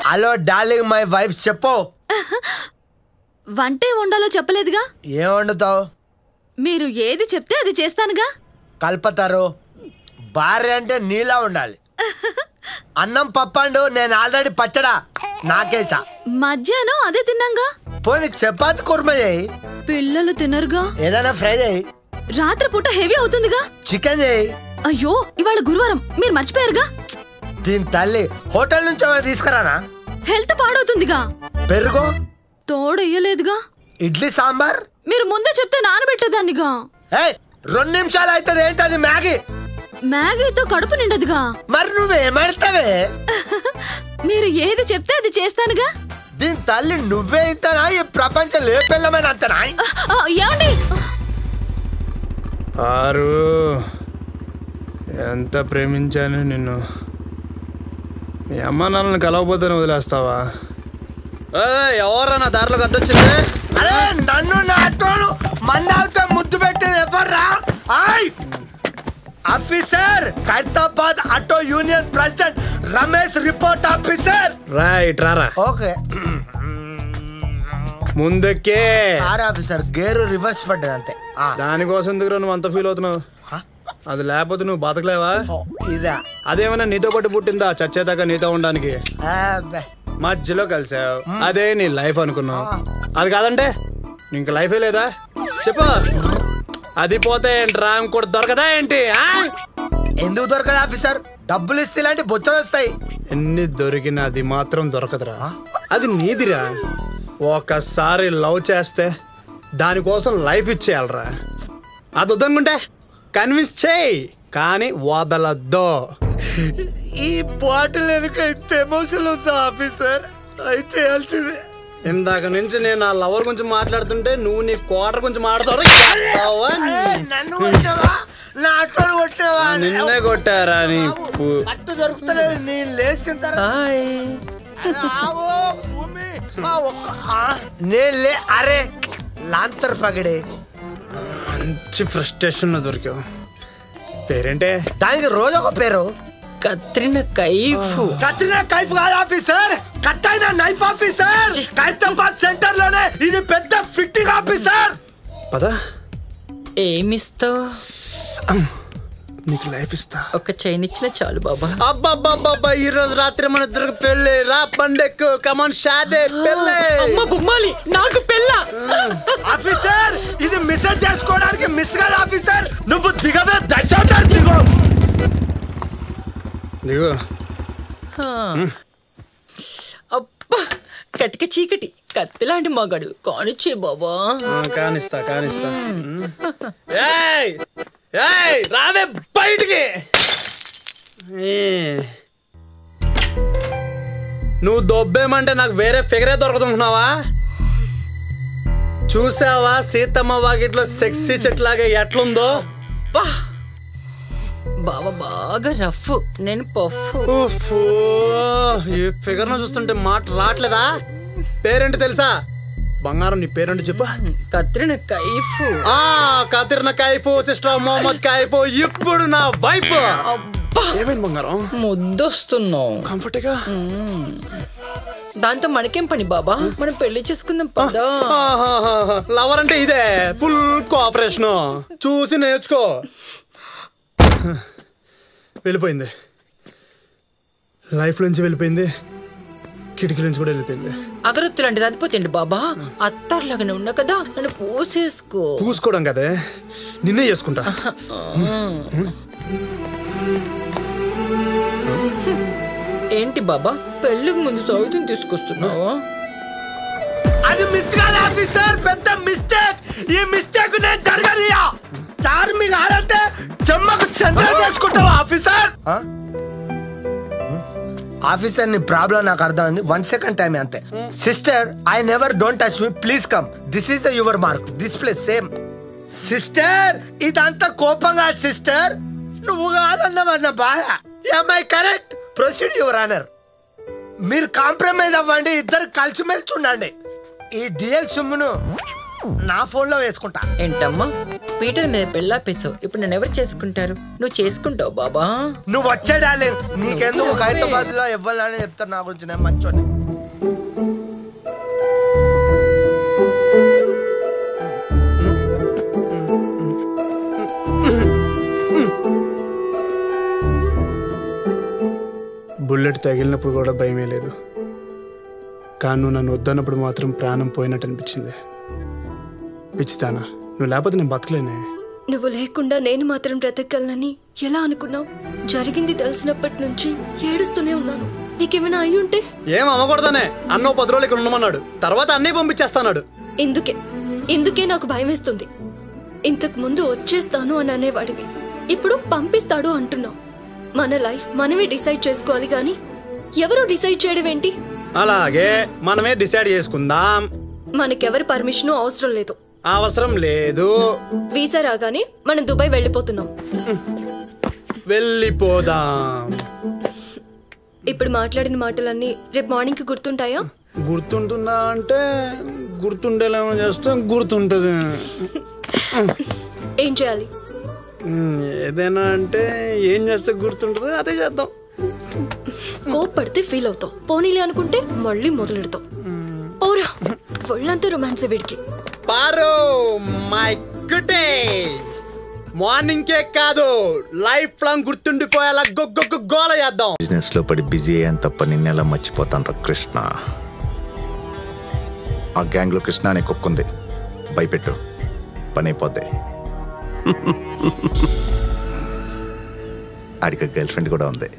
Hello darling my wife చెప్పు. వంటే వండాలో చెప్పలేదుగా. ఏం వండుతావు? మీరు ఏది చెప్తే అది చేస్తానుగా. కల్పతారు. భార్య అంటే నీలా ఉండాలి. అన్నం పప్పండు, నేను ఆల్రెడీ పచ్చడా నాకేసా. మధ్యాహ్నం అదే తిన్నాగా. పోనీ చపాతి కుర్మ చేయి. పిల్లలు తినరుగా. ఏదైనా ఫ్రై చేయి. రాత్రిపూట హెవీ అవుతుందిగా. చికెన్ చేయి. అయ్యో ఇవాళ గురువారం, మీరు మర్చిపోయారుగా. దీని తల్లి హోటల్ నుంచి ఏమైనా తీసుకురానా? హెల్త్ పాడవుతుందిగా. పెరుగు తోడెయ్యలేదుగా. ఇడ్లీ సాంబార్ మీరు ముందే చెప్తే నానబెట్టేదాన్నిగా. 2 నిమిషాలు అవుతుంది. ఏంటది? మ్యాగీ. మ్యాగీతో కడుపు నిండదుగా. మరి నువ్వేమడతావే? మీరు ఏది చెప్తే అది చేస్తానుగా. దీని తల్లి నువ్వే ఇంతనా? ఈ ప్రపంచం లేపెళ్ళమని అంతనా? ఏమండి? ఆరు, ఎంత ప్రేమించాను నిన్ను. మీ అమ్మ నాన్నని కలవపోతే వదిలేస్తావా? ఎవరా నా దారిలో కట్టొచ్చింది? అరే నన్ను నా ఆటోను మందావుతో ముద్దు పెట్టేది ఎవర్రా? Officer, Khairatabad auto union president Ramesh, report officer. Right రారా. ఓకే ముందుకే. ఆఫీసర్ గేరు రివర్స్ పడ్డది అంతే. దానికోసం ఎందుకు నువ్వు అంత ఫీల్ అవుతున్నావు? అది లేకపోతే నువ్వు బతకలేవా? ఇదా? అదేమన్నా నీతో పాటు పుట్టిందా చచ్చేదాకా నీతో ఉండడానికి? మధ్యలో కలిసావు, అదే నీ లైఫ్ అనుకున్నావు. అది కాదంటే ఇంక లైఫే లేదా చెప్పు. అది పోతే ఏంట్రా, ఇంకోటి దొరకదా ఏంటి? ఎందుకు దొరకదు ఆఫీసర్? డబ్బులు ఇస్తే ఇలాంటి బొచ్చలు వస్తాయి. ఎన్ని దొరికినా అది మాత్రం దొరకదురా. అది నీదిరా. ఒకసారి లవ్ చేస్తే దానికోసం లైఫ్ ఇచ్చేయాలరా. అది వద్దనుకుంటే కన్విన్స్ చేయి, కానీ వదలద్దు. ఈ బాటిల్ వెనుక ఇంత ఎమోషన్ ఉందా ఆఫీసర్? అయితే తెలిసిందే. ఇందాక నుంచి నేను నా లవర్ గురించి మాట్లాడుతుంటే నువ్వు నీ క్వార్టర్ గురించి మాట్లాడతావు. నిన్నే కొట్టారా? నీ పట్టు దొరుకుతలేదు. నేను లేచిన నేను అరే లాంతర్ పగడే. మంచి ఫ్రస్ట్రేషన్ దొరికావు. పేరేంటే? దానికి రోజు ఒక పేరు. కత్రినా కైఫ్. కత్రినా కైఫ్ కాదు ఆఫీసర్, కట్టైన నైఫ్ ఆఫీసర్. ఖైరతాబాద్ సెంటర్ లోనే ఇది పెద్ద ఫిట్టింగ్ ఆఫీసర్. పదా ఏమిస్తావు? నీకు లైఫ్ ఇస్తా. ఒక చైన్ ఇచ్చిన చాలు బాబా. అబ్బాబ్బాబ్బా, ఈ రోజు రాత్రి మన ఇద్దరికి పెళ్ళి. రా పండెక్కు, కమాన్ షాదే పెళ్ళి. అమ్మ బొమ్మాలి, నాకు పెళ్ళ. ఆఫీసర్ ఇది మిస్ చేసుకోవడానికి మిస్ కాదు ఆఫీసర్. నువ్వు దిగవే, దచ్చావు దిగో. దిగు. అబ్బా కటిక చీకటి, కత్తి లాంటి మగాడు కానిచ్చే బాబా. కానిస్తా. రావే బయటికి. నువ్వు దొబ్బేమంటే నాకు వేరే ఫిగరే దొరకదుంటున్నావా? చూసావా సీతమ్మ వాకిట్లో సెక్సీ చెట్లాగా ఎట్లుందో? బావ బాగా రఫ్, నేను పఫ్. ఈ ఫిగర్ ను చూస్తుంటే మాట రావట్లేదా? పేరేంటి తెలుసా? బంగారం, నీ పేరేంటి చెప్పు. కత్రినా కైఫ్. కత్రినా కైఫ్, సిస్టర్ మొహమ్మద్ కైఫ్, ఇప్పుడు నా వైఫ్. ఏమైంది బంగారం? ముద్దొస్తున్నావు. కంఫర్ట్ గా. దాంతో మనకేం పని బాబా, మనం పెళ్లి చేసుకుందాం పదా. లవర్ అంటే ఇదే, ఫుల్ కోఆపరేషన్. చూసి నేర్చుకో. వెళ్ళిపోయింది, లైఫ్ నుంచి వెళ్ళిపోయింది, కిటికీ నుంచి కూడా వెళ్ళిపోయింది. అగరొత్తు లాంటిది అదిపోతుంది బాబా. అత్తారులాగానే ఉన్నా కదా, నన్ను పూసేసుకో. పూసుకోవడం కదే, నిన్నే చేసుకుంటా. ఏంటి బాబా, పెళ్ళికి ముందు సౌతం తీసుకొస్తున్నావా? అది మిస్ కాదు ఆఫీసర్, పెద్ద మిస్టేక్. ఈ మిస్టేక్ నేను జరగనియా. చార్మి కాదంటే చెమ్మకు చంద్ర చేసుకుంటావా ఆఫీసర్? ఆఫీసర్ నీ ప్రాబ్లం నాకు అర్థమైంది. 1 సెకండ్ టైం అంతే. Sister, I never don't touch me, please come. This is the your mark, this place same. Sister ఇదంతా కోపంగా సిస్టర్, నువ్వు కాదన్నమన్న బాధ. I correct? Proceed your honour. మీరు కాంప్రమైజ్ అవ్వండి, ఇద్దరు కలిసిమెలిసి ఉండండి. ఈ డిఎల్ సొమ్మును నా ఫోన్ లో వేసుకుంటా. ఏంటమ్మా పీటర్ మీద పెళ్ళాపేసావు, ఇప్పుడు నన్ను ఎవరు చేసుకుంటారు? నువ్వు చేసుకుంటావు బాబా. నువ్వు వచ్చే డార్లింగ్, నీకెందుకు హైదరాబాద్ లో ఇవ్వాలని చెప్తారు నా గురించి, నేను మంచోని. బుల్లెట్ తగిలినప్పుడు కూడా భయమే లేదు, కానీ నువ్వు నన్ను వద్దన్నప్పుడు మాత్రం ప్రాణం పోయినట్టు అనిపించింది. పిచ్చితానా, నువ్వు లేకపోతే నేను బతకలేనే. నువ్వు లేకుండా నేను మాత్రం బ్రతకగలనని ఎలా అనుకున్నావు? జరిగింది తెలిసినప్పటి నుంచి ఏడుస్తూనే ఉన్నాను. నీకేమైనా అయ్యి ఉంటే? ఏం అమ్మకూడదనే, అన్న 10 రోజులు ఇక్కడ ఉండమన్నాడు, తర్వాత అన్నయ్య పంపించేస్తాడు. ఇందుకే నాకు భయం వేస్తుంది. ఇంతకు ముందు వచ్చేస్తాను అని అనేవాడివి, ఇప్పుడు పంపిస్తాడు అంటున్నావు. మన లైఫ్ మనమే డిసైడ్ చేసుకోవాలి గాని ఎవరో డిసైడ్ చేయడం ఏంటి? అలాగే మనమే డిసైడ్ చేసుకుందాం. మనకెవరి పర్మిషన్ అవసరం లేదు. అవసరం లేదు. వీసా రాగానే మనం దుబాయ్ వెళ్ళిపోతున్నాం. వెళ్ళిపోదాం. ఇప్పుడు మాట్లాడిన మాటలన్నీ రేపు మార్నింగ్ కి గుర్తుంటాయా? గుర్తుంటుందా అంటే గుర్తుండేలామో చేస్తాం, గుర్తుంటది. ఏం చేయాలి? ఏదైనా అంటే ఏం చేస్తే గుర్తుంటుంది అదే చేద్దాం. కోప్పడితే ఫీల్ అవుతావు, పోనీలే అనుకుంటే మళ్ళీ మొదలెడతావు. ఓరా ఒళ్ళంతా రొమాన్స్ వీడికి. పారు మై గుడ్ డే. మార్నింగ్ కే కాదు లైఫ్ లాంగ్ గుర్తుండిపోయేలా గోల చేద్దాం. బిజినెస్ లో పడి బిజీ అయ్యాను తప్ప నిన్నెలా మర్చిపోతాను రా కృష్ణ. ఆ గ్యాంగ్ లో కృష్ణ అనే కుక్కుంది, భయపెట్టు పని అయిపోద్ది. ఆడికి గర్ల్ ఫ్రెండ్ కూడా ఉంది.